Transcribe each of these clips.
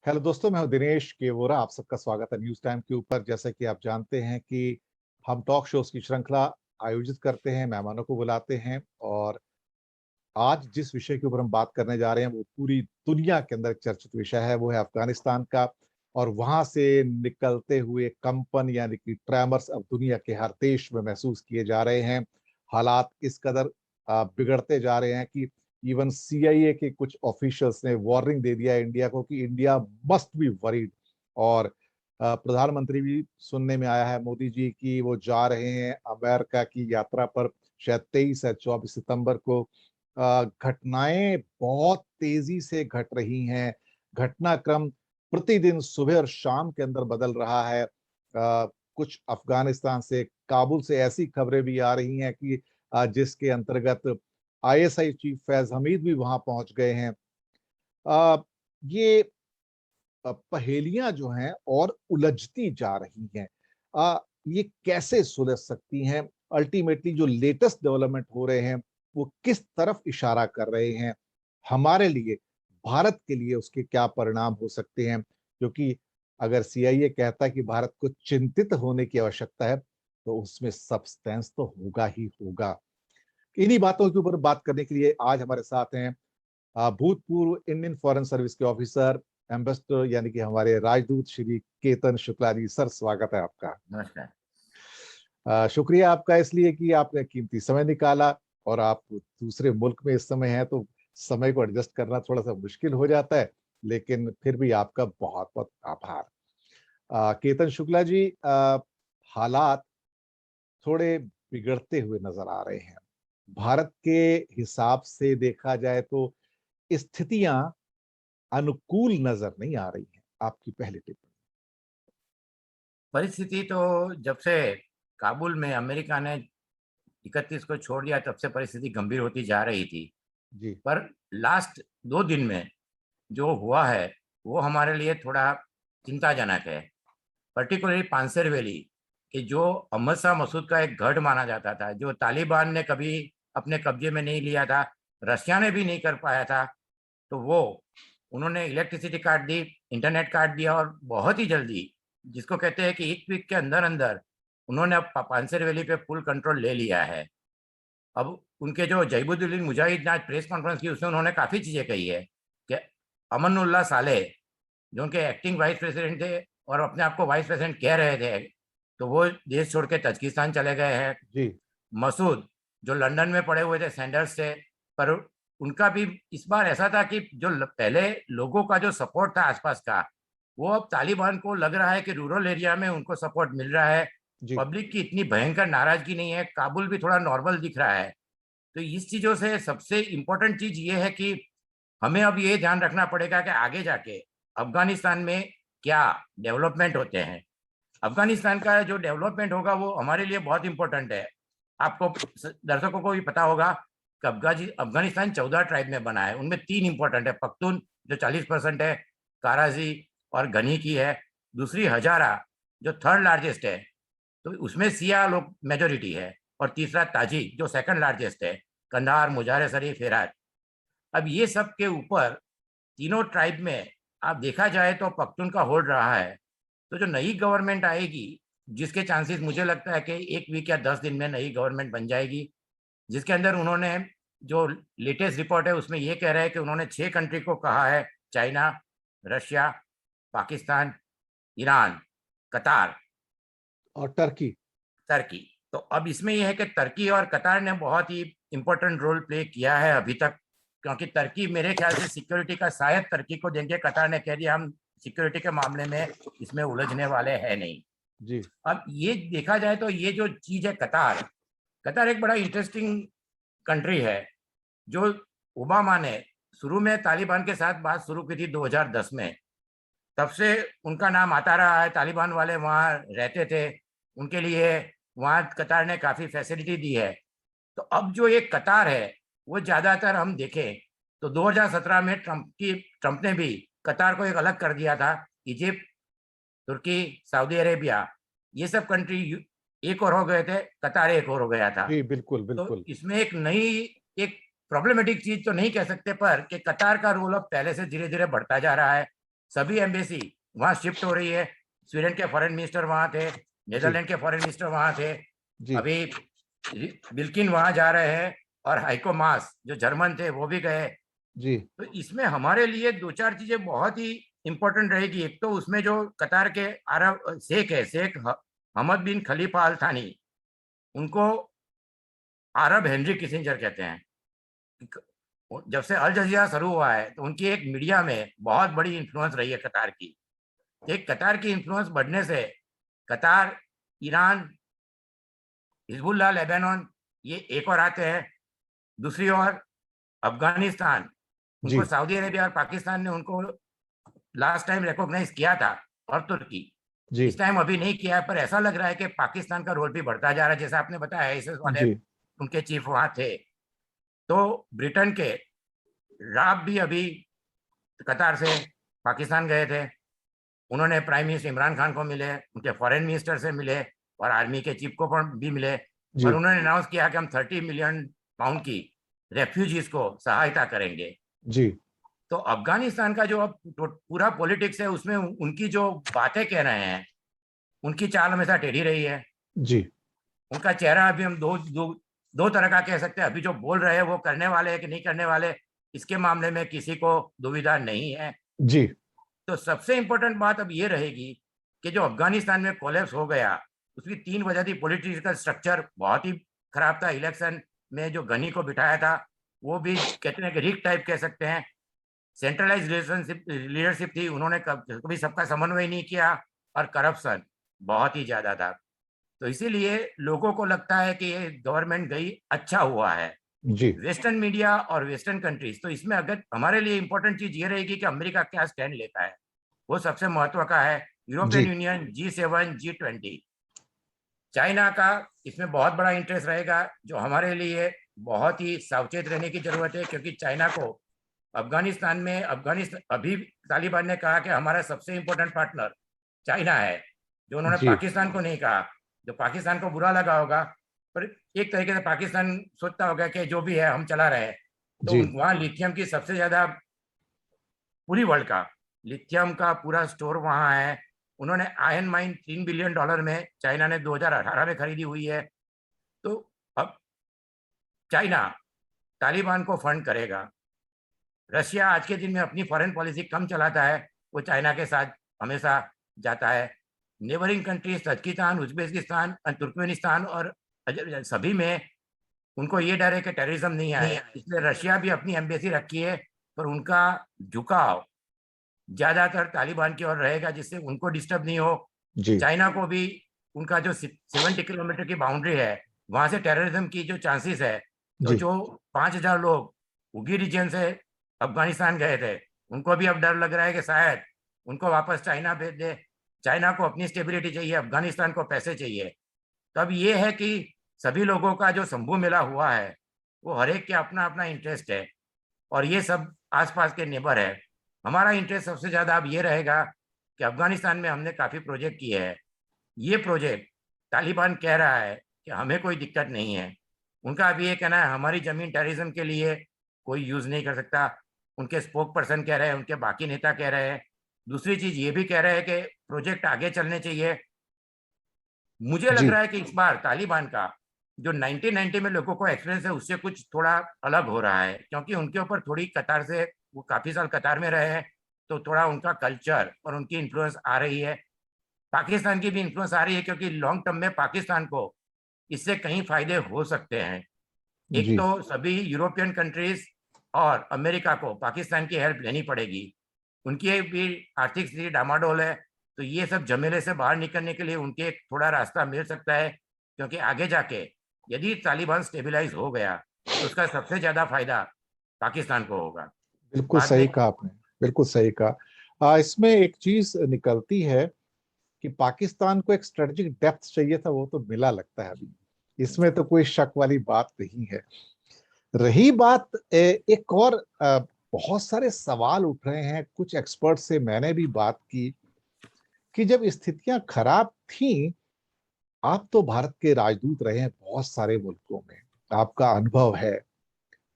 Hello दोस्तों, मैं हूं दिनेश केवोरा। आप सबका स्वागत है न्यूज़ टाइम के ऊपर। जैसा कि आप जानते हैं कि हम टॉक शोज़ की श्रृंखला आयोजित करते हैं, मेहमानों को बुलाते हैं और आज जिस विषय के ऊपर हम बात करने जा रहे हैं, वो पूरी दुनिया के अंदर एक चर्चित विषय है, वो है अफ़गानिस्तान का। और वहाँ से निकलते हुए कंपन यानी कि ट्रेमर्स अब दुनिया के हर देश में महसूस किए जा रहे हैं। हालात इस कदर बिगड़ते जा रहे हैं कि इवन सीआईए के कुछ ऑफिशियल्स ने वार्निंग दे दिया है इंडिया को कि इंडिया मस्ट बी वरीड। और प्रधानमंत्री भी सुनने में आया है मोदी जी की वो जा रहे हैं अमेरिका की यात्रा पर, शायद 23 या 24 सितंबर को। घटनाएं बहुत तेजी से घट रही हैं। घटनाक्रम प्रतिदिन सुबह और शाम के अंदर बदल रहा है। कुछ अफगानिस्तान से, काबुल से ऐसी खबरें भी आ रही हैं कि जिसके अंतर्गत आईएसआई चीफ फैज हमीद भी वहां पहुंच गए हैं। अ, ये पहेलियां जो हैं और उलझती जा रही हैं। ये कैसे सुलझ सकती हैं? अल्टीमेटली जो लेटेस्ट डेवलपमेंट हो रहे हैं, वो किस तरफ इशारा कर रहे हैं? हमारे लिए, भारत के लिए उसके क्या परिणाम हो सकते हैं? क्योंकि अगर सीआईए कहता है कि भारत को चिंतित होने की आवश्यकता है, तो उसमें सब्सटेंस तो होगा ही होगा। इन्हीं बातों के ऊपर बात करने के लिए आज हमारे साथ हैं भूतपूर्व इंडियन फॉरेन सर्विस के ऑफिसर, एम्बेसडर यानी कि हमारे राजदूत श्री केतन शुक्ला जी। सर, स्वागत है आपका। नमस्कार। शुक्रिया आपका इसलिए कि आपने कीमती समय निकाला और आप दूसरे मुल्क में इस समय हैं, तो समय को एडजस्ट करना थोड़ा सा मुश्किल हो जाता है, लेकिन फिर भी आपका बहुत बहुत आभार। केतन शुक्ला जी, हालात थोड़े बिगड़ते हुए नजर आ रहे हैं। भारत के हिसाब से देखा जाए तो स्थितियां अनुकूल नजर नहीं आ रही हैं। आपकी पहली टिप्पणी। परिस्थिति तो जब से काबुल में अमेरिका ने 31 को छोड़ दिया तब से परिस्थिति गंभीर होती जा रही थी। जी। पर लास्ट 2 दिन में जो हुआ है वो हमारे लिए थोड़ा चिंताजनक है। पर्टिकुलरली पांसेर वैली कि जो अहमद शाह मसूद का एक गढ़ माना जाता था, जो तालिबान ने कभी अपने कब्जे में नहीं लिया था, रशिया ने भी नहीं कर पाया था, तो वो उन्होंने इलेक्ट्रिसिटी काट दी, इंटरनेट काट दिया और बहुत ही जल्दी, जिसको कहते हैं कि 1 वीक के अंदर अंदर उन्होंने अब पांसेर वैली पे फुल कंट्रोल ले लिया है। अब उनके जो जैबुद्दीन मुजाहिद ने आज प्रेस कॉन्फ्रेंस की, उसमें उन्होंने काफ़ी चीज़ें कही है कि अमनुल्लाह सालेह जो उनके एक्टिंग वाइस प्रेसिडेंट थे और अपने आप को वाइस प्रेसिडेंट कह रहे थे, तो वो देश छोड़ के तजिकिस्तान चले गए हैं। जी। मसूद जो लंदन में पड़े हुए थे सैंडर्स से, पर उनका भी इस बार ऐसा था कि जो पहले लोगों का जो सपोर्ट था आसपास का, वो अब तालिबान को लग रहा है कि रूरल एरिया में उनको सपोर्ट मिल रहा है। जी। पब्लिक की इतनी भयंकर नाराजगी नहीं है, काबुल भी थोड़ा नॉर्मल दिख रहा है। तो इस चीज़ों से सबसे इम्पोर्टेंट चीज़ ये है कि हमें अब ये ध्यान रखना पड़ेगा कि आगे जाके अफगानिस्तान में क्या डेवलपमेंट होते हैं। अफगानिस्तान का जो डेवलपमेंट होगा वो हमारे लिए बहुत इंपॉर्टेंट है। आपको दर्शकों को भी पता होगा कि अफगानिस्तान 14 ट्राइब में बना है, उनमें 3 इंपॉर्टेंट है। पख्तून जो 40% है, काराजी और गनी की है। दूसरी हजारा जो थर्ड लार्जेस्ट है, तो उसमें सिया लोग मेजोरिटी है। और तीसरा ताजिक जो सेकंड लार्जेस्ट है, कंधार, मुजाहिर शरीफ, हेरात। अब ये सब के ऊपर तीनों ट्राइब में आप देखा जाए तो पख्तून का होल्ड रहा है। तो जो नई गवर्नमेंट आएगी, जिसके चांसेस मुझे लगता है कि 1 वीक या 10 दिन में नई गवर्नमेंट बन जाएगी, जिसके अंदर उन्होंने जो लेटेस्ट रिपोर्ट है उसमें ये कह रहे हैं कि उन्होंने 6 कंट्री को कहा है, चाइना, रशिया, पाकिस्तान, ईरान, कतार, और टर्की। तुर्की। तो अब इसमें यह है कि तुर्की और कतार ने बहुत ही इंपॉर्टेंट रोल प्ले किया है अभी तक, क्योंकि तुर्की मेरे ख्याल से सिक्योरिटी का शायद तुर्की को देंगे। कतार ने कह दिया हम सिक्योरिटी के मामले में इसमें उलझने वाले हैं नहीं। जी। अब ये देखा जाए तो ये जो चीज है कतार, कतार एक बड़ा इंटरेस्टिंग कंट्री है। जो ओबामा ने शुरू में तालिबान के साथ बात शुरू की थी 2010 में, तब से उनका नाम आता रहा है। तालिबान वाले वहाँ रहते थे, उनके लिए वहाँ कतार ने काफ़ी फैसिलिटी दी है। तो अब जो ये कतार है वो ज़्यादातर हम देखें तो 2017 में ट्रंप ने भी कतार को एक अलग कर दिया था। इजिप्ट, तुर्की, सऊदी अरेबिया, ये सब कंट्री एक और हो गए थे, कतार एक और हो गया था। जी, बिल्कुल तो बिल्कुल। इसमें एक प्रॉब्लमेटिक चीज तो नहीं कह सकते, पर कि कतार का रोल अब पहले से धीरे धीरे बढ़ता जा रहा है। सभी एम्बेसी वहां शिफ्ट हो रही है। स्वीडन के फॉरेन मिनिस्टर वहां थे, नेदरलैंड के फॉरेन मिनिस्टर वहां थे, जी अभी बिल्किन वहां जा रहे हैं, और हाइको मास जो जर्मन थे वो भी गए। जी तो इसमें हमारे लिए दो चार चीजें बहुत ही इंपॉर्टेंट रहेगी। एक तो उसमें जो कतार के अरब शेख है, शेख हमद बिन खलीफा अल थानी, उनको अरब हेनरी किसिंजर कहते हैं। जब से अल जजीरा शुरू हुआ है तो उनकी एक मीडिया में बहुत बड़ी इन्फ्लुएंस रही है कतार की। एक कतार की इन्फ्लुएंस बढ़ने से कतार, ईरान, हिजबुल्लाह, लेबनान, ये एक और आते हैं। दूसरी ओर अफगानिस्तान, जी उनको सऊदी अरेबिया और पाकिस्तान ने उनको लास्ट टाइम रिकॉग्नाइज किया था, और तुर्की जी इस टाइम अभी नहीं किया है। पर ऐसा लग रहा है कि पाकिस्तान का रोल भी बढ़ता जा रहा है, जैसा आपने बताया आईएसआईएस वाले जी उनके चीफ वहां थे। तो ब्रिटेन के राब भी अभी कतार से पाकिस्तान गए थे। उन्होंने प्राइम मिनिस्टर इमरान खान को मिले, उनके फॉरेन मिनिस्टर से मिले, और आर्मी के चीफ को भी मिले। और जी उन्होंने अनाउंस किया कि हम 30 मिलियन पाउंड की रेफ्यूजीज को सहायता करेंगे। जी तो अफगानिस्तान का जो अब पूरा पॉलिटिक्स है, उसमें उनकी जो बातें कह रहे हैं, उनकी चाल हमेशा टेढ़ी रही है। जी उनका चेहरा अभी हम दो तरह का कह सकते हैं। अभी जो बोल रहे हैं वो करने वाले हैं कि नहीं करने वाले, इसके मामले में किसी को दुविधा नहीं है। जी तो सबसे इंपॉर्टेंट बात अब ये रहेगी कि जो अफगानिस्तान में कोलैप्स हो गया, उसकी 3 वजह थी। पॉलिटिकल स्ट्रक्चर बहुत ही खराब था। इलेक्शन में जो गनी को बिठाया था वो भी कहते हैं कि रिक टाइप कह सकते हैं। सेंट्रलाइज लीडरशिप थी, उन्होंने कभी सबका समन्वय नहीं किया, और करप्शन बहुत ही ज्यादा था। तो इसीलिए लोगों को लगता है कि ये गवर्नमेंट गई, अच्छा हुआ है। जी वेस्टर्न मीडिया और वेस्टर्न कंट्रीज, तो इसमें अगर हमारे लिए इंपॉर्टेंट चीज ये रहेगी कि अमेरिका क्या स्टैंड लेता है, वो सबसे महत्व का है। यूरोपियन जी यूनियन, G7, G20, चाइना का इसमें बहुत बड़ा इंटरेस्ट रहेगा, जो हमारे लिए बहुत ही सावचेत रहने की जरूरत है। क्योंकि चाइना को अफगानिस्तान अभी तालिबान ने कहा कि हमारा सबसे इंपॉर्टेंट पार्टनर चाइना है, जो उन्होंने जी पाकिस्तान को नहीं कहा। जो पाकिस्तान को बुरा लगा होगा, पर एक तरीके से पाकिस्तान सोचता होगा कि जो भी है हम चला रहे हैं। तो जी वहाँ लिथियम की सबसे ज्यादा, पूरी वर्ल्ड का लिथियम का पूरा स्टोर वहाँ है। उन्होंने आयन माइन $3 बिलियन में चाइना ने 2018 में खरीदी हुई है। तो अब चाइना तालिबान को फंड करेगा। रशिया आज के दिन में अपनी फॉरेन पॉलिसी कम चलाता है, वो चाइना के साथ हमेशा जाता है। Neighbouring countries Tajikistan, Uzbekistan, Turkmenistan और सभी में उनको ये डर है कि टेररिज्म नहीं आए, इसलिए रशिया भी अपनी एम्बेसी रखी है। पर उनका झुकाव ज्यादातर तालिबान की ओर रहेगा, जिससे उनको डिस्टर्ब नहीं हो। जी चाइना को भी उनका जो 70 किलोमीटर की बाउंड्री है, वहां से टेररिज्म की जो चांसेस है, तो जी जो 5,000 लोग उगी रीजन से अफगानिस्तान गए थे, उनको भी अब डर लग रहा है कि शायद उनको वापस चाइना भेज दे। चाइना को अपनी स्टेबिलिटी चाहिए, अफगानिस्तान को पैसे चाहिए। तब ये है कि सभी लोगों का जो शंभू मेला हुआ है, वो हर एक के अपना अपना इंटरेस्ट है, और ये सब आसपास के नेबर है। हमारा इंटरेस्ट सबसे ज्यादा अब ये रहेगा कि अफगानिस्तान में हमने काफी प्रोजेक्ट किए हैं। ये प्रोजेक्ट तालिबान कह रहा है कि हमें कोई दिक्कत नहीं है। उनका अभी ये कहना है हमारी जमीन टेररिज्म के लिए कोई यूज नहीं कर सकता। उनके स्पोक पर्सन कह रहे हैं, उनके बाकी नेता कह रहे हैं। दूसरी चीज ये भी कह रहे हैं कि प्रोजेक्ट आगे चलने चाहिए। मुझे लग जी रहा है कि इस बार तालिबान का जो 1990 में लोगों को एक्सपीरियंस है, उससे कुछ थोड़ा अलग हो रहा है। क्योंकि उनके ऊपर थोड़ी कतार से, वो काफी साल कतार में रहे हैं, तो थोड़ा उनका कल्चर और उनकी इन्फ्लुएंस आ रही है। पाकिस्तान की भी इन्फ्लुएंस आ रही है, क्योंकि लॉन्ग टर्म में पाकिस्तान को इससे कई फायदे हो सकते हैं। एक जी तो सभी यूरोपियन कंट्रीज और अमेरिका को पाकिस्तान की हेल्प लेनी पड़ेगी। उनकी भी आर्थिक स्थिति डामाडोल है। तो ये सब झमेले से बाहर निकलने के लिए उनके एक थोड़ा रास्ता मिल सकता है। क्योंकि आगे जाके यदि तालिबान स्टेबलाइज हो गया, तो उसका सबसे ज्यादा फायदा पाकिस्तान को होगा। बिल्कुल बाद में सही कहा आपने, बिल्कुल सही कहा। इसमें एक चीज निकलती है कि पाकिस्तान को एक स्ट्रेटेजिक डेप्थ चाहिए था, वो तो मिला लगता है अभी। इसमें तो कोई शक वाली बात नहीं है। रही बात एक और बहुत सारे सवाल उठ रहे हैं, कुछ एक्सपर्ट से मैंने भी बात की कि जब स्थितियां खराब थीं, आप तो भारत के राजदूत रहे हैं बहुत सारे मुल्कों में, आपका अनुभव है,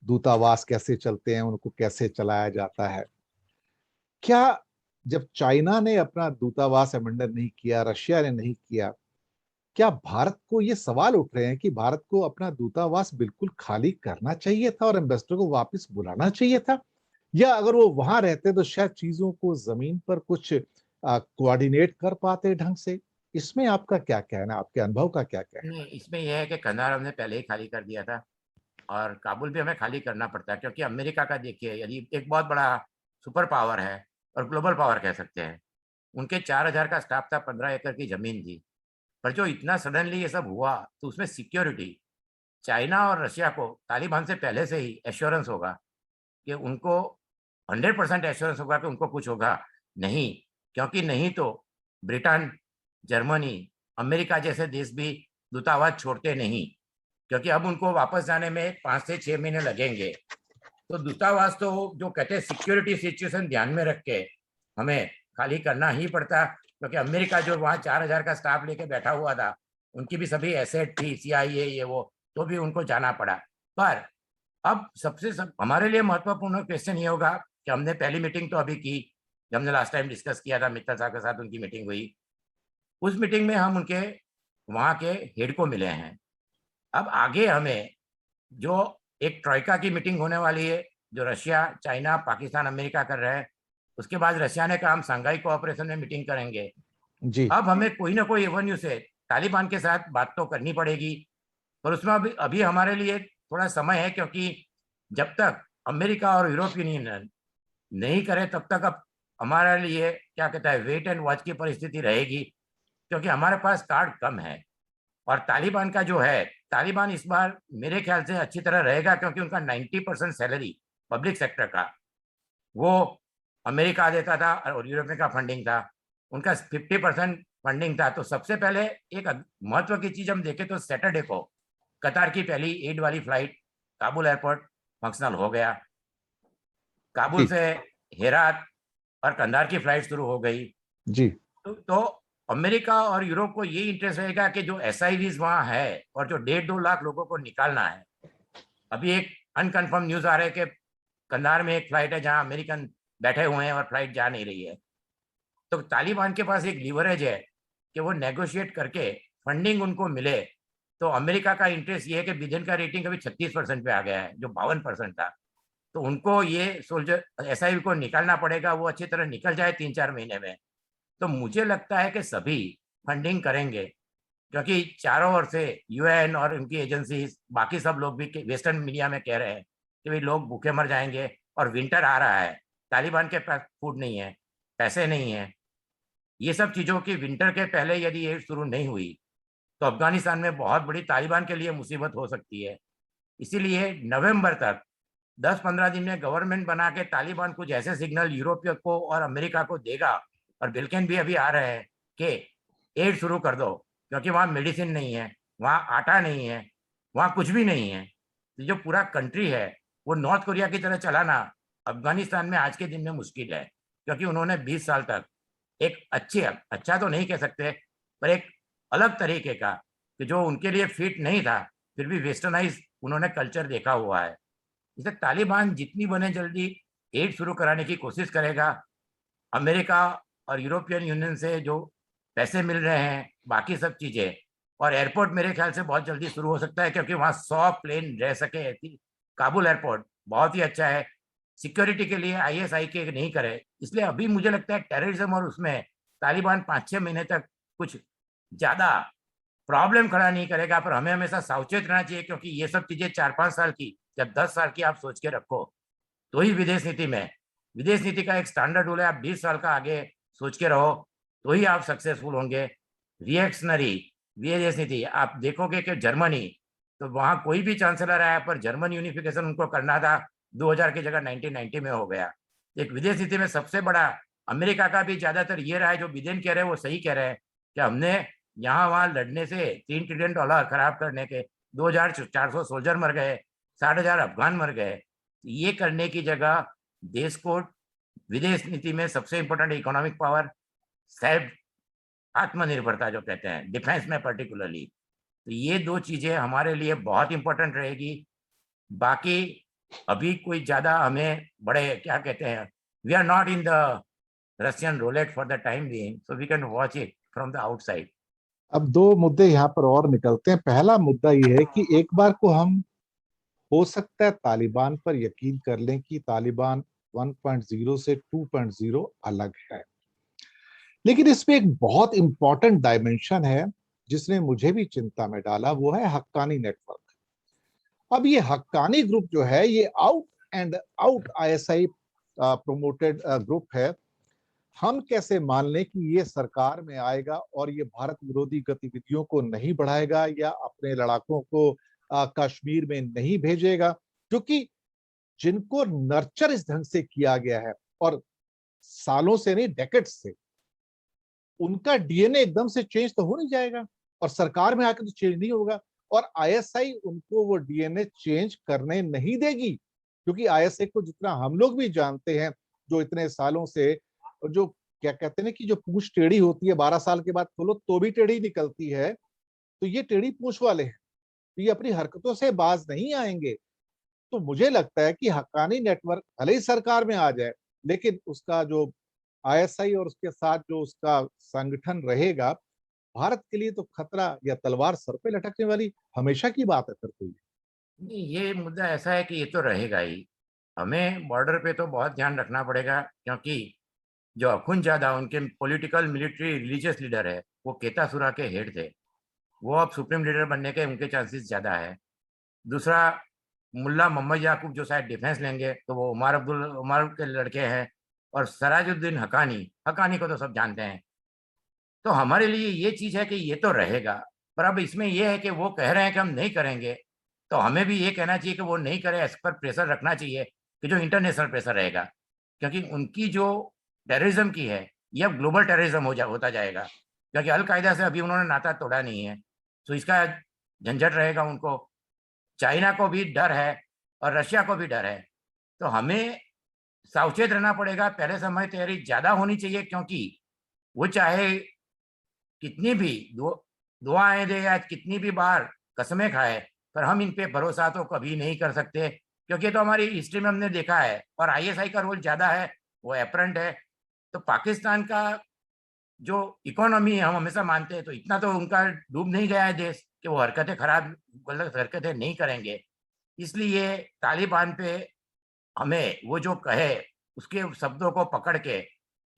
दूतावास कैसे चलते हैं, उनको कैसे चलाया जाता है। क्या जब चाइना ने अपना दूतावास अमेंडन नहीं किया, रशिया ने नहीं किया, क्या भारत को ये सवाल उठ रहे हैं कि भारत को अपना दूतावास बिल्कुल खाली करना चाहिए था और एम्बेसडर को वापस बुलाना चाहिए था? या अगर वो वहां रहते तो शायद चीजों को जमीन पर कुछ कोऑर्डिनेट कर पाते ढंग से? इसमें आपका क्या कहना है? आपके अनुभव का क्या कहना नहीं, इसमें यह है कि कंधार हमने पहले ही खाली कर दिया था और काबुल भी हमें खाली करना पड़ता है, क्योंकि अमेरिका का देखिए, यदि एक बहुत बड़ा सुपर पावर है और ग्लोबल पावर कह सकते हैं, उनके 4,000 का स्टाफ था, 15 एकड़ की जमीन थी। पर जो इतना सडनली ये सब हुआ, तो उसमें सिक्योरिटी चाइना और रशिया को तालिबान से पहले से ही एश्योरेंस होगा कि उनको 100% एश्योरेंस होगा कि उनको कुछ होगा नहीं, क्योंकि नहीं तो ब्रिटेन, जर्मनी, अमेरिका जैसे देश भी दूतावास छोड़ते नहीं, क्योंकि अब उनको वापस जाने में 5 से 6 महीने लगेंगे। तो दूतावास तो जो कहते हैं सिक्योरिटी सिचुएशन ध्यान में रख के हमें खाली करना ही पड़ता, क्योंकि अमेरिका जो वहाँ 4,000 का स्टाफ लेके बैठा हुआ था, उनकी भी सभी एसेट थी, CIA ये वो, तो भी उनको जाना पड़ा। पर अब हमारे लिए महत्वपूर्ण क्वेश्चन ये होगा कि हमने पहली मीटिंग तो अभी की, जब हमने लास्ट टाइम डिस्कस किया था, मित्तल साहब के साथ उनकी मीटिंग हुई। उस मीटिंग में हम उनके वहाँ के हेड को मिले हैं। अब आगे हमें जो एक ट्रॉइका की मीटिंग होने वाली है, जो रशिया, चाइना, पाकिस्तान, अमेरिका कर रहे हैं, उसके बाद रशिया ने कहा हम शंघाई कोऑपरेशन में मीटिंग करेंगे। जी। अब हमें कोई ना कोई एवेन्यू से तालिबान के साथ बात तो करनी पड़ेगी, पर उसमें अभी अभी हमारे लिए थोड़ा समय है, क्योंकि जब तक अमेरिका और यूरोपियन यूनियन नहीं करे तब तक अब हमारे लिए क्या कहता है, वेट एंड वॉच की परिस्थिति रहेगी, क्योंकि हमारे पास कार्ड कम है। और तालिबान का जो है, तालिबान इस बार मेरे ख्याल से अच्छी तरह रहेगा, क्योंकि उनका 90% सैलरी पब्लिक सेक्टर का वो अमेरिका देता था और यूरोप का फंडिंग था, उनका 50% फंडिंग था। तो सबसे पहले एक महत्व की चीज हम देखें तो सैटरडे को कतार की पहली एड वाली फ्लाइट काबुल एयरपोर्ट फंक्शनल हो गया। काबुल जी। से हेरात और कंधार की फ्लाइट शुरू हो गई। जी। तो अमेरिका और यूरोप को ये इंटरेस्ट रहेगा कि जो SIVs वहाँ है और जो 1.5-2 लाख लोगों को निकालना है। अभी एक अनकंफर्म न्यूज आ रहा है कि कंधार में एक फ्लाइट है जहाँ अमेरिकन बैठे हुए हैं और फ्लाइट जा नहीं रही है। तो तालिबान के पास एक लीवरेज है कि वो नेगोशिएट करके फंडिंग उनको मिले। तो अमेरिका का इंटरेस्ट ये है कि बिडेन का रेटिंग अभी 36% पे आ गया है, जो 52% था। तो उनको ये सोल्जर SIV को निकालना पड़ेगा, वो अच्छी तरह निकल जाए 3-4 महीने में। तो मुझे लगता है कि सभी फंडिंग करेंगे, क्योंकि चारों ओर से UN और उनकी एजेंसी, बाकी सब लोग भी वेस्टर्न मीडिया में कह रहे हैं कि भाई लोग भूखे मर जाएंगे और विंटर आ रहा है, तालिबान के पास फूड नहीं है, पैसे नहीं है। ये सब चीज़ों की विंटर के पहले यदि ये शुरू नहीं हुई तो अफगानिस्तान में बहुत बड़ी तालिबान के लिए मुसीबत हो सकती है। इसीलिए नवंबर तक 10-15 दिन में गवर्नमेंट बना के तालिबान कुछ ऐसे सिग्नल यूरोप को और अमेरिका को देगा, और बिल्किन भी अभी आ रहे हैं कि एड शुरू कर दो, क्योंकि वहाँ मेडिसिन नहीं है, वहाँ आटा नहीं है, वहाँ कुछ भी नहीं है। तो जो पूरा कंट्री है वो नॉर्थ कोरिया की तरह चलाना अफगानिस्तान में आज के दिन में मुश्किल है, क्योंकि उन्होंने 20 साल तक एक अच्छा तो नहीं कह सकते, पर एक अलग तरीके का, कि जो उनके लिए फिट नहीं था, फिर भी वेस्टर्नाइज उन्होंने कल्चर देखा हुआ है। इसे तालिबान जितनी बने जल्दी एड शुरू कराने की कोशिश करेगा। अमेरिका और यूरोपियन यूनियन से जो पैसे मिल रहे हैं, बाकी सब चीजें, और एयरपोर्ट मेरे ख्याल से बहुत जल्दी शुरू हो सकता है, क्योंकि वहाँ 100 प्लेन रह सके ऐसी। काबुल एयरपोर्ट बहुत ही अच्छा है, सिक्योरिटी के लिए ISI के नहीं करे, इसलिए अभी मुझे लगता है टेररिज्म और उसमें तालिबान 5-6 महीने तक कुछ ज्यादा प्रॉब्लम खड़ा नहीं करेगा। पर हमें हमेशा सावचेत रहना चाहिए, क्योंकि ये सब चीजें 4-5 साल की या 10 साल की आप सोच के रखो, तो ही विदेश नीति का एक स्टैंडर्ड रूल है। आप 20 साल का आगे सोच के रहो तो ही आप सक्सेसफुल होंगे। रिएक्शनरी विदेश नीति आप देखोगे कि जर्मनी, तो वहाँ कोई भी चांसलर आया पर जर्मन यूनिफिकेशन उनको करना था, 2000 की जगह 1990 में हो गया। एक विदेश नीति में सबसे बड़ा अमेरिका का भी ज्यादातर ये रहा है, जो बिडेन कह रहे हैं वो सही कह रहे हैं, कि हमने यहाँ वहाँ लड़ने से $3 ट्रिलियन खराब करने के 2400 सोल्जर मर गए, 60,000 अफगान मर गए। ये करने की जगह देश को विदेश नीति में सबसे इंपॉर्टेंट इकोनॉमिक पावर, सेल्फ आत्मनिर्भरता जो कहते हैं, डिफेंस में पर्टिकुलरली, तो ये दो चीजें हमारे लिए बहुत इंपॉर्टेंट रहेगी। बाकी अभी कोई ज्यादा हमें बड़े क्या कहते हैं, we are not in the Russian roulette for the time being, so we can watch it from the outside. अब दो मुद्दे यहाँ पर और निकलते हैं। पहला मुद्दा ये है कि एक बार को हम हो सकता है तालिबान पर यकीन कर लें कि तालिबान 1.0 से 2.0 अलग है, लेकिन इसमें एक बहुत इंपॉर्टेंट डायमेंशन है जिसने मुझे भी चिंता में डाला, वो है हक्कानी नेटवर्क। अब ये हक्कानी ग्रुप जो है ये out and out ISI promoted group है। हम कैसे मान लें कि ये सरकार में आएगा और ये भारत विरोधी गतिविधियों को नहीं बढ़ाएगा या अपने लड़ाकों को कश्मीर में नहीं भेजेगा, क्योंकि जिनको नर्चर इस ढंग से किया गया है और सालों से नहीं डेकेड्स से, उनका डीएनए एकदम से चेंज तो हो नहीं जाएगा और सरकार में आकर तो चेंज नहीं होगा। और आईएसआई उनको वो डीएनए चेंज करने नहीं देगी, क्योंकि आईएसआई को जितना हम लोग भी जानते हैं, जो इतने सालों से, जो क्या कहते हैं कि जो पूंछ टेढ़ी होती है 12 साल के बाद खोलो तो भी टेढ़ी निकलती है, तो ये टेढ़ी पूंछ वाले हैं, तो ये अपनी हरकतों से बाज नहीं आएंगे। तो मुझे लगता है कि हक्कानी नेटवर्क भले ही सरकार में आ जाए, लेकिन उसका जो आईएसआई और उसके साथ जो उसका संगठन रहेगा, भारत के लिए तो खतरा या तलवार सर पे लटकने वाली हमेशा की बात है सर। कोई नहीं, ये मुद्दा ऐसा है कि ये तो रहेगा ही। हमें बॉर्डर पे तो बहुत ध्यान रखना पड़ेगा, क्योंकि जो अखुंदजादा उनके पॉलिटिकल, मिलिट्री, रिलीजियस लीडर है, वो केतासुरा के हेड थे। वो अब सुप्रीम लीडर बनने के उनके चांसेस ज़्यादा है। दूसरा, मुल्ला मोहम्मद याकूब जो शायद डिफेंस लेंगे, तो वो उमर के लड़के हैं। और सराजुद्दीन हक्कानी, हक्कानी को तो सब जानते हैं। तो हमारे लिए ये चीज़ है कि ये तो रहेगा, पर अब इसमें ये है कि वो कह रहे हैं कि हम नहीं करेंगे, तो हमें भी ये कहना चाहिए कि वो नहीं करें। इस पर प्रेशर रखना चाहिए कि जो इंटरनेशनल प्रेशर रहेगा, क्योंकि उनकी जो टेररिज्म की है ये अब ग्लोबल टेररिज्म होता जाएगा, क्योंकि अलकायदा से अभी उन्होंने नाता तोड़ा नहीं है, तो इसका झंझट रहेगा उनको। चाइना को भी डर है और रशिया को भी डर है, तो हमें सावचेत रहना पड़ेगा। पहले से हमारी तैयारी ज़्यादा होनी चाहिए, क्योंकि वो चाहे कितनी भी दुआएं दे या कितनी भी बार कसमें खाए, पर हम इन पे भरोसा तो कभी नहीं कर सकते, क्योंकि ये तो हमारी हिस्ट्री में हमने देखा है। और आईएसआई का रोल ज़्यादा है, वो एपरेंट है। तो पाकिस्तान का जो इकोनॉमी है, हम हमेशा मानते हैं, तो इतना तो उनका डूब नहीं गया है देश कि वो हरकतें खराब, गलत हरकतें नहीं करेंगे। इसलिए तालिबान पे हमें वो जो कहे उसके शब्दों को पकड़ के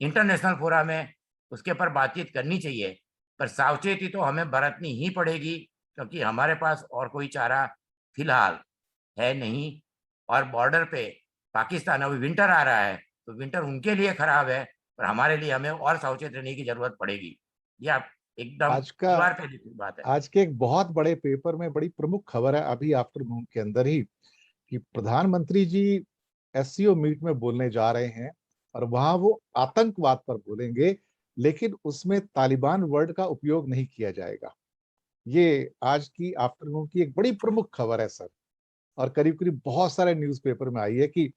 इंटरनेशनल फोरम में उसके ऊपर बातचीत करनी चाहिए, पर सावचेती तो हमें बरतनी ही पड़ेगी, क्योंकि हमारे पास और कोई चारा फिलहाल है नहीं। और बॉर्डर पे पाकिस्तान, अभी विंटर आ रहा है, तो विंटर उनके लिए खराब है, पर हमारे लिए हमें और सावचेत रहने की जरूरत पड़ेगी। ये आप एकदम आज का दीवार पे लिखी बात है। आज के एक बहुत बड़े पेपर में बड़ी प्रमुख खबर है अभी आफ्टरनून के अंदर ही, कि प्रधानमंत्री जी एससीओ मीट में बोलने जा रहे हैं और वहां वो आतंकवाद पर बोलेंगे, लेकिन उसमें तालिबान वर्ड का उपयोग नहीं किया जाएगा। ये आज की आफ्टरनून की एक बड़ी प्रमुख खबर है सर, और करीब करीब बहुत सारे न्यूज़पेपर में आई है कि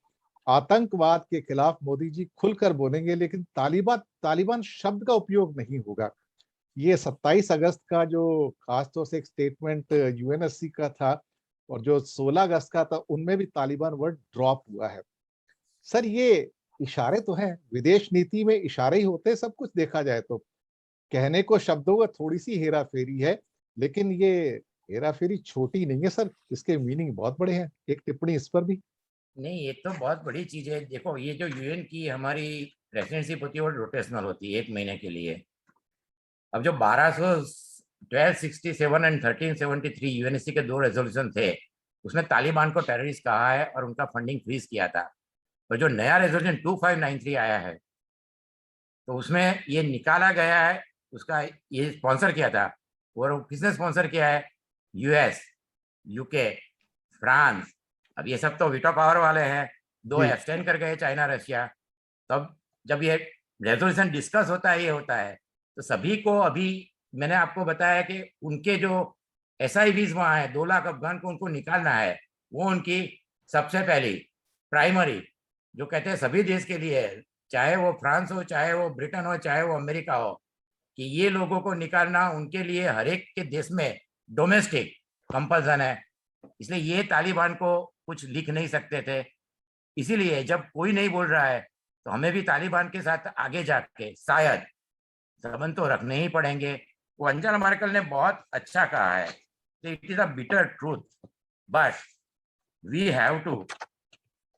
आतंकवाद के खिलाफ मोदी जी खुलकर बोलेंगे, लेकिन तालिबान तालिबान शब्द का उपयोग नहीं होगा। ये 27 अगस्त का जो खासतौर से एक स्टेटमेंट यूएनएससी का था और जो 16 अगस्त का था, उनमें भी तालिबान वर्ड ड्रॉप हुआ है। सर ये इशारे तो हैं, विदेश नीति में इशारे ही होते हैं, सब कुछ देखा जाए तो कहने को शब्दों का थोड़ी सी हेरा फेरी है, लेकिन ये हेरा फेरी छोटी नहीं है सर, इसके मीनिंग बहुत बड़े हैं। एक टिप्पणी इस पर भी। नहीं, ये तो बहुत बड़ी चीज है। देखो, ये जो यूएन की हमारी प्रेसिडेंसी होती है वो रोटेशनल होती है 1 महीने के लिए। अब जो 1267 एंड 1373 यूएनएससी के 2 रेजोल्यूशन थे, उसमें तालिबान को टेररिस्ट कहा है और उनका फंडिंग फ्रीज किया था। और जो नया रेजोल्यूशन 2593 आया है, तो उसमें ये निकाला गया है, उसका ये स्पॉन्सर किया था। और किसने स्पॉन्सर किया है? US, UK, France. अब ये सब तो वीटो पावर वाले हैं, 2 जी एब्सटेन कर गए, चाइना, रशिया। तब जब ये रेजोल्यूशन डिस्कस होता है, ये होता है, तो सभी को, अभी मैंने आपको बताया कि उनके जो SIVs वहाँ है, 2 लाख अफगान को उनको निकालना है। वो उनकी सबसे पहली प्राइमरी, जो कहते हैं सभी देश के लिए है, चाहे वो फ्रांस हो, चाहे वो ब्रिटेन हो, चाहे वो अमेरिका हो, कि ये लोगों को निकालना उनके लिए हर एक के देश में डोमेस्टिक कंपल्सन है। इसलिए ये तालिबान को कुछ लिख नहीं सकते थे। इसीलिए जब कोई नहीं बोल रहा है, तो हमें भी तालिबान के साथ आगे जाके शायद संबंध तो रखने ही पड़ेंगे। वो अंजला मर्केल ने बहुत अच्छा कहा है कि it is a bitter truth but we have to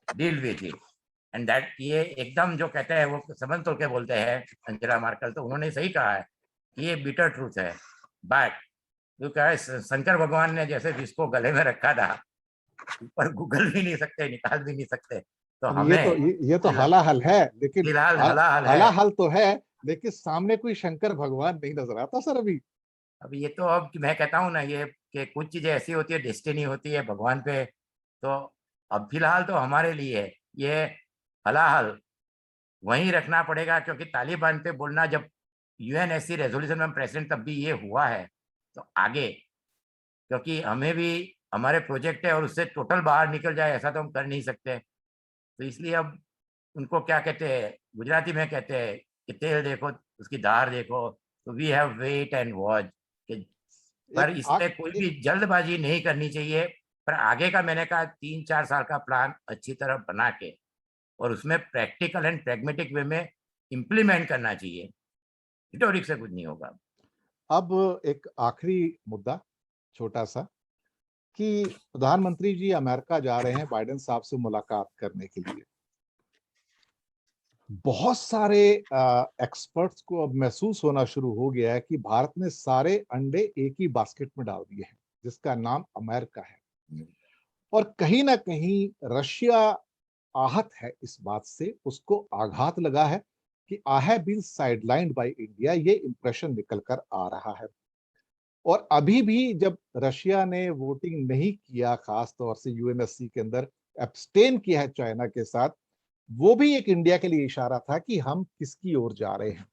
deal with it and that. ये एकदम जो कहते हैं वो संबंध तोड़ के बोलते हैं अंजला मर्केल, तो उन्होंने सही कहा है कि ये बिटर ट्रूथ है। बट जो क्या है, शंकर भगवान ने जैसे जिसको गले में रखा था ऊपर गूगल भी नहीं सकते, निकाल भी नहीं सकते, तो अब हमें ये तो हलाहल है, लेकिन फिलहाल हलाहल है। हलाहल तो है, लेकिन सामने कोई शंकर भगवान नहीं नजर आता सर अभी। अब ये तो अब मैं कहता हूँ ना, ये कि कुछ चीजें ऐसी होती है, डेस्टिनी होती है भगवान पे। तो अब फिलहाल तो हमारे लिए ये हलाहल वहीं रखना पड़ेगा, क्योंकि तालिबान पे बोलना, जब यूएनएससी रेजोल्यूशन में प्रेसिडेंट तब भी ये हुआ है, तो आगे क्योंकि हमें भी हमारे प्रोजेक्ट है और उससे टोटल बाहर निकल जाए ऐसा तो हम कर नहीं सकते। तो इसलिए अब उनको क्या कहते हैं, गुजराती में कहते हैं कि तेल देखो उसकी धार देखो। तो we have wait and watch कि, पर एक इसमें कोई भी जल्दबाजी नहीं करनी चाहिए। पर आगे का मैंने कहा 3-4 साल का प्लान अच्छी तरह बना के और उसमें प्रैक्टिकल एंड प्रैग्मेटिक वे में इम्प्लीमेंट करना चाहिए। रिटोरिक से कुछ नहीं होगा। अब एक आखिरी मुद्दा छोटा सा, कि प्रधानमंत्री जी अमेरिका जा रहे हैं बाइडेन साहब से मुलाकात करने के लिए। बहुत सारे एक्सपर्ट्स को अब महसूस होना शुरू हो गया है कि भारत ने सारे अंडे एक ही बास्केट में डाल दिए हैं, जिसका नाम अमेरिका है। और कहीं ना कहीं रशिया आहत है इस बात से, उसको आघात लगा है कि I have been sidelined by India, ये इंप्रेशन निकल कर आ रहा है। और अभी भी जब रशिया ने वोटिंग नहीं किया, खास तौर से यूएनएससी के अंदर एब्सटेन किया है चाइना के साथ, वो भी एक इंडिया के लिए इशारा था कि हम किसकी ओर जा रहे हैं।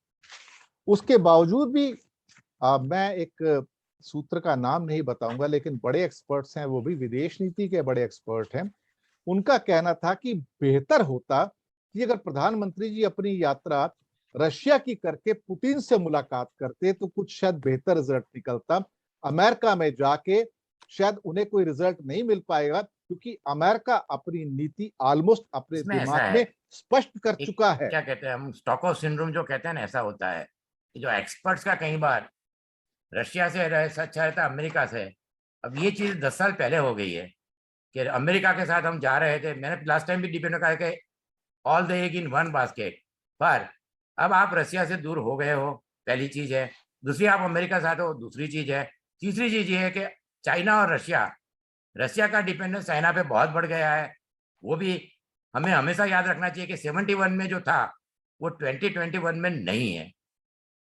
उसके बावजूद भी मैं एक सूत्र का नाम नहीं बताऊंगा, लेकिन बड़े एक्सपर्ट्स हैं, वो भी विदेश नीति के बड़े एक्सपर्ट हैं, उनका कहना था कि बेहतर होता कि अगर प्रधानमंत्री जी अपनी यात्रा रशिया की करके पुतिन से मुलाकात करते तो कुछ शायद बेहतर रिजल्ट निकलता। अमेरिका में जाके शायद उन्हें कोई रिजल्ट नहीं मिल पाएगा, क्योंकि अमेरिका अपनी नीति ऑलमोस्ट अपने इसमें ऐसा दिमाग है, में स्पष्ट कर एक चुका है। क्या कहते हैं हम, स्टॉकहोम सिंड्रोम जो कहते हैं ना, ऐसा होता है कि जो एक्सपर्ट्स का कई बार रशिया से अच्छा रहता है अमेरिका से। अब ये चीज 10 साल पहले हो गई है कि अमेरिका के साथ हम जा रहे थे। मैंने लास्ट टाइम भी डिबेट में कहा कि all the egg in one basket. पर अब आप रशिया से दूर हो गए हो, पहली चीज है। दूसरी, आप अमेरिका साथ हो, दूसरी चीज है। तीसरी चीज ये है कि चाइना और रशिया, रशिया का डिपेंडेंस चाइना पे बहुत बढ़ गया है। वो भी हमें हमेशा याद रखना चाहिए कि 71 में जो था वो 2021 में नहीं है।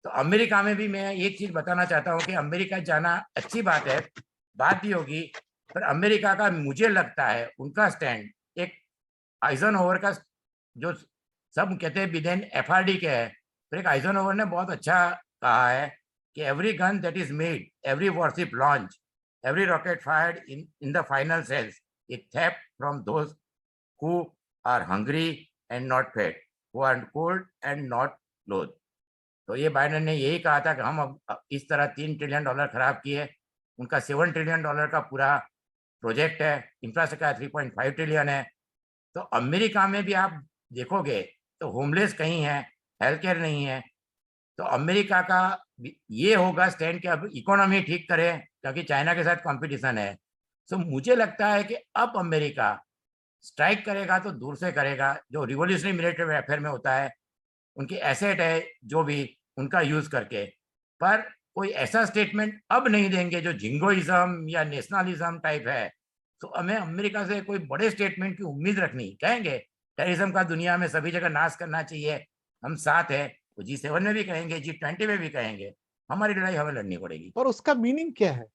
तो अमेरिका में भी मैं एक चीज बताना चाहता हूँ कि अमेरिका जाना अच्छी बात है, बात भी होगी। पर अमेरिका का मुझे लगता है उनका स्टैंड एक आइजनहोवर का, जो सब कहते हैं बिदेन एफआरडी के है, तो एक आइजनहोवर ने बहुत अच्छा कहा है कि every gun that is made, every warship launch, every rocket fired in the final sales is theft from those who are hungry and not fed, who are cold and not clothed। तो ये Biden ने यही कहा था कि हम अब इस तरह $3 ट्रिलियन खराब किए। उनका $7 ट्रिलियन का पूरा प्रोजेक्ट है, इंफ्रास्ट्रक्चर का 3.5 ट्रिलियन है। तो अमेरिका में भी आप देखोगे तो होमलेस कहीं है, हेल्थ केयर नहीं है। तो अमेरिका का ये होगा स्टैंड कि अब इकोनॉमी ठीक करें, क्योंकि चाइना के साथ कंपटीशन है। तो मुझे लगता है कि अब अमेरिका स्ट्राइक करेगा तो दूर से करेगा, जो रिवोल्यूशनरी मिलिट्री अफेयर में होता है, उनकी एसेट है जो भी, उनका यूज करके। पर कोई ऐसा स्टेटमेंट अब नहीं देंगे जो जिंगोइज्म या नेशनलिज्म टाइप है। तो हमें अमेरिका से कोई बड़े स्टेटमेंट की उम्मीद रखनी, कहेंगे टेररिज्म का दुनिया में सभी जगह नाश करना चाहिए, हम साथ है, वो G7 में भी कहेंगे, G20 में भी कहेंगे। हमारी लड़ाई हमें लड़नी पड़ेगी। और उसका मीनिंग क्या है?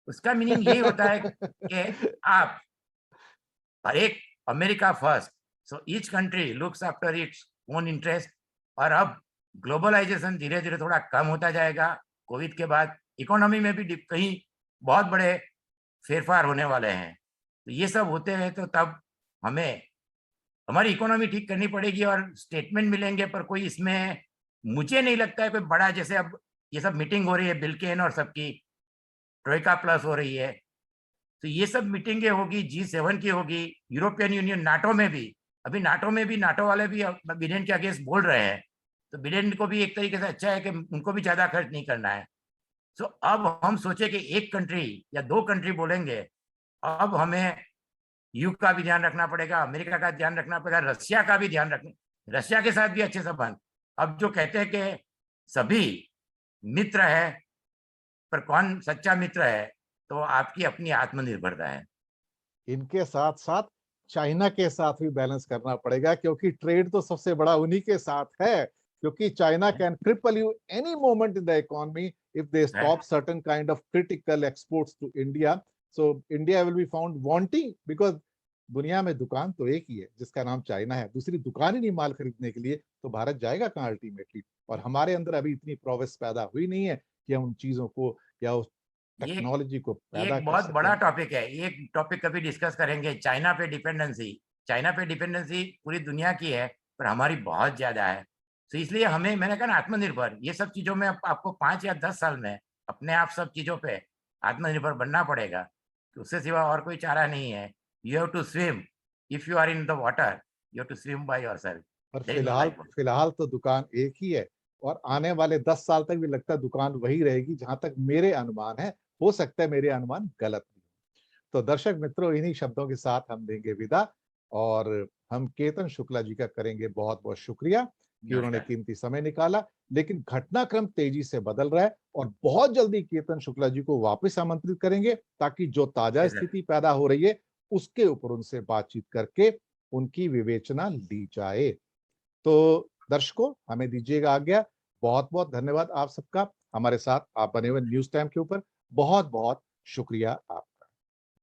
उसका मीनिंग यही होता है कि आप हर एक America first, so each country looks after its own interest. और अब ग्लोबलाइजेशन धीरे धीरे थोड़ा कम होता जाएगा कोविड के बाद, इकोनॉमी में भी कहीं बहुत बड़े फेरफार होने वाले हैं। तो ये सब होते हैं तो तब हमें हमारी इकोनॉमी ठीक करनी पड़ेगी और स्टेटमेंट मिलेंगे। पर कोई इसमें मुझे नहीं लगता है कोई बड़ा, जैसे अब ये सब मीटिंग हो रही है बिल्केन और सबकी, ट्रोइका प्लस हो रही है, तो ये सब मीटिंगें होगी, G7 की होगी, यूरोपियन यूनियन नाटो में भी। अभी नाटो में भी नाटो वाले भी बिडेन के अगेंस्ट बोल रहे हैं, तो बिडेन को भी एक तरीके से अच्छा है कि उनको भी ज्यादा खर्च नहीं करना है। सो अब हम सोचे कि एक कंट्री या दो कंट्री बोलेंगे, अब हमें यू का भी ध्यान रखना पड़ेगा, अमेरिका का ध्यान रखना पड़ेगा, रशिया का भी ध्यान रखना, रशिया के साथ भी अच्छे संबंध। अब जो कहते हैं कि सभी मित्र है, पर कौन सच्चा मित्र है, तो आपकी अपनी आत्मनिर्भरता है। इनके साथ साथ चाइना के साथ भी बैलेंस करना पड़ेगा, क्योंकि ट्रेड तो सबसे बड़ा उन्हीं के साथ है, क्योंकि China can cripple you any moment in the economy if they stop certain kind of critical exports to India. So India will be found wanting, because दुनिया में दुकान तो एक ही है जिसका नाम चाइना है, दूसरी दुकान ही नहीं माल खरीदने के लिए, तो भारत जाएगा कहाँ अल्टीमेटली। और हमारे अंदर अभी इतनी प्रोग्रेस पैदा हुई नहीं है कि हम उन चीजों को या उस ये टेक्नोलॉजी को पैदा एक कर बहुत बड़ा सकें। टॉपिक है, ये टॉपिक कभी डिस्कस करेंगे। चाइना पे डिपेंडेंसी, चाइना पे डिपेंडेंसी पूरी दुनिया की है, पर हमारी बहुत ज्यादा है। तो इसलिए हमें, मैंने कहा ना, आत्मनिर्भर, ये सब चीजों में आपको 5 या 10 साल में अपने आप सब चीजों पे आत्मनिर्भर बनना पड़ेगा, कि उससे सिवा और कोई चारा नहीं है। You have to swim, if you are in the water you have to swim by yourself. पर देयर इज नो फिलहाल लाइफ। फिलहाल तो दुकान एक ही है, और आने वाले 10 साल तक भी लगता है दुकान वही रहेगी, जहां तक मेरे अनुमान है। हो सकता है मेरे अनुमान गलत भी। तो दर्शक मित्रों, इन्हीं शब्दों के साथ हम देंगे विदा, और हम केतन शुक्ला जी का करेंगे बहुत बहुत शुक्रिया कि उन्होंने नमस्कार। कीमती समय निकाला। लेकिन घटनाक्रम तेजी से बदल रहा है, और बहुत जल्दी केतन शुक्ला जी को वापस आमंत्रित करेंगे, ताकि जो ताजा स्थिति पैदा हो रही है उसके ऊपर उनसे बातचीत करके उनकी विवेचना ली जाए। तो दर्शकों, हमें दीजिएगा आज्ञा। बहुत बहुत धन्यवाद आप सबका, हमारे साथ आप बने हुए न्यूज टाइम के ऊपर। बहुत बहुत शुक्रिया आप।